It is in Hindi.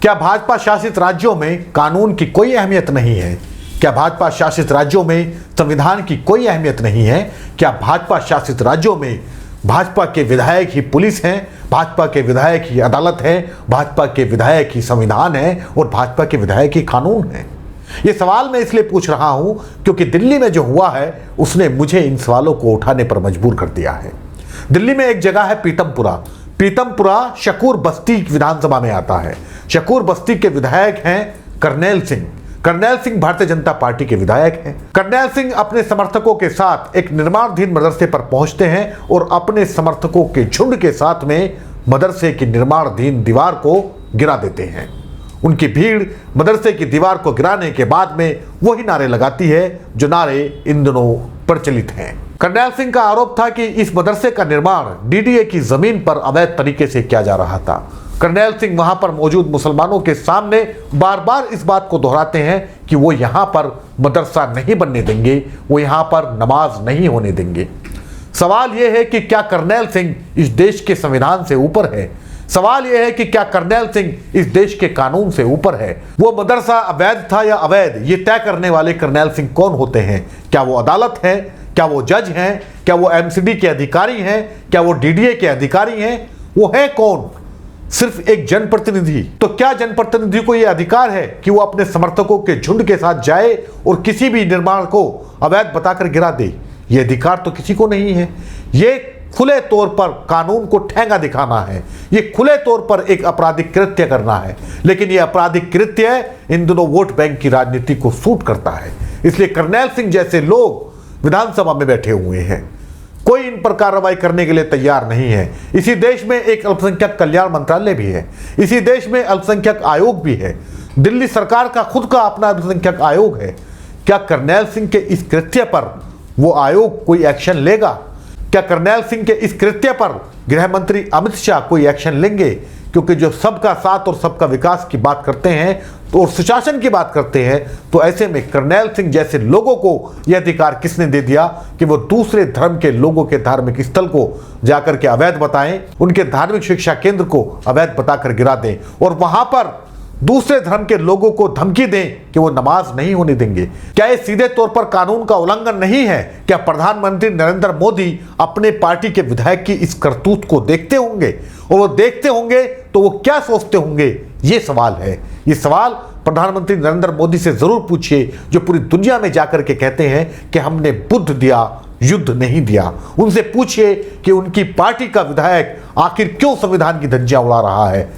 क्या भाजपा शासित राज्यों में कानून की कोई अहमियत नहीं है? क्या भाजपा शासित राज्यों में संविधान की कोई अहमियत नहीं है? क्या भाजपा शासित राज्यों में भाजपा के विधायक ही पुलिस हैं, भाजपा के विधायक ही अदालत है, भाजपा के विधायक ही संविधान है और भाजपा के विधायक ही कानून है? ये सवाल मैं इसलिए पूछ रहा हूं क्योंकि दिल्ली में जो हुआ है उसने मुझे इन सवालों को उठाने पर मजबूर कर दिया है। दिल्ली में एक जगह है पीतमपुरा। पीतमपुरा शकूर बस्ती विधानसभा में आता है। शकूर बस्ती के विधायक हैं करनैल सिंह। करनैल सिंह भारतीय जनता पार्टी के विधायक हैं। करनैल सिंह अपने समर्थकों के साथ एक निर्माणाधीन मदरसे पर पहुंचते हैं और अपने समर्थकों के झुंड के साथ में मदरसे की निर्माणाधीन दीवार को गिरा देते हैं। उनकी भीड़ मदरसे की दीवार को गिराने के बाद में वही नारे लगाती है जो नारे इन दिनों प्रचलित हैं। करनैल सिंह का आरोप था कि इस मदरसे का निर्माण डीडीए की जमीन पर अवैध तरीके से किया जा रहा था। करनैल सिंह वहां पर मौजूद मुसलमानों के सामने बार बार इस बात को दोहराते हैं कि वो यहां पर मदरसा नहीं बनने देंगे, वो यहां पर नमाज नहीं होने देंगे। सवाल यह है कि क्या करनैल सिंह इस देश के संविधान से ऊपर है? सवाल यह है कि क्या करनैल सिंह इस देश के कानून से ऊपर है? वो मदरसा अवैध था या अवैध, ये तय करने वाले करनैल सिंह कौन होते हैं? क्या वो अदालत है? क्या वो जज हैं? क्या वो एमसीडी के अधिकारी हैं? क्या वो डीडीए के अधिकारी हैं? वो है कौन? सिर्फ एक जनप्रतिनिधि। तो क्या जनप्रतिनिधि को यह अधिकार है कि वो अपने समर्थकों के झुंड के साथ जाए और किसी भी निर्माण को अवैध बताकर गिरा दे? ये अधिकार तो किसी को नहीं है। ये खुले तौर पर कानून को ठेंगा दिखाना है, ये खुले तौर पर एक आपराधिक कृत्य करना है। लेकिन ये आपराधिक कृत्य इन दोनों वोट बैंक की राजनीति को सूट करता है। इसलिए करनैल सिंह जैसे लोग विधानसभा में बैठे हुए हैं, कोई इन पर कार्रवाई करने के लिए तैयार नहीं है। इसी देश में एक अल्पसंख्यक कल्याण मंत्रालय भी है, इसी देश में अल्पसंख्यक आयोग भी है, दिल्ली सरकार का खुद का अपना अल्पसंख्यक आयोग है। क्या करनैल सिंह के इस कृत्य पर वो आयोग कोई एक्शन लेगा? क्या करनैल सिंह के इस कृत्य पर गृह मंत्री अमित शाह कोई एक्शन लेंगे? क्योंकि जो सबका साथ और सबका विकास की बात करते हैं तो और सुशासन की बात करते हैं, तो ऐसे में करनैल सिंह जैसे लोगों को यह अधिकार किसने दे दिया कि वो दूसरे धर्म के लोगों के धार्मिक स्थल को जाकर के अवैध बताएं, उनके धार्मिक शिक्षा केंद्र को अवैध बताकर गिरा दें और वहां पर दूसरे धर्म के लोगों को धमकी दें कि वो नमाज नहीं होने देंगे? क्या ये सीधे तौर पर कानून का उल्लंघन नहीं है? क्या प्रधानमंत्री नरेंद्र मोदी अपने पार्टी के विधायक की इस करतूत को देखते होंगे? और वो देखते होंगे तो वो क्या सोचते होंगे? ये सवाल है। ये सवाल प्रधानमंत्री नरेंद्र मोदी से जरूर पूछिए, जो पूरी दुनिया में जाकर के कहते हैं कि हमने बुद्ध दिया, युद्ध नहीं दिया। उनसे पूछिए कि उनकी पार्टी का विधायक आखिर क्यों संविधान की धज्जियां उड़ा रहा है।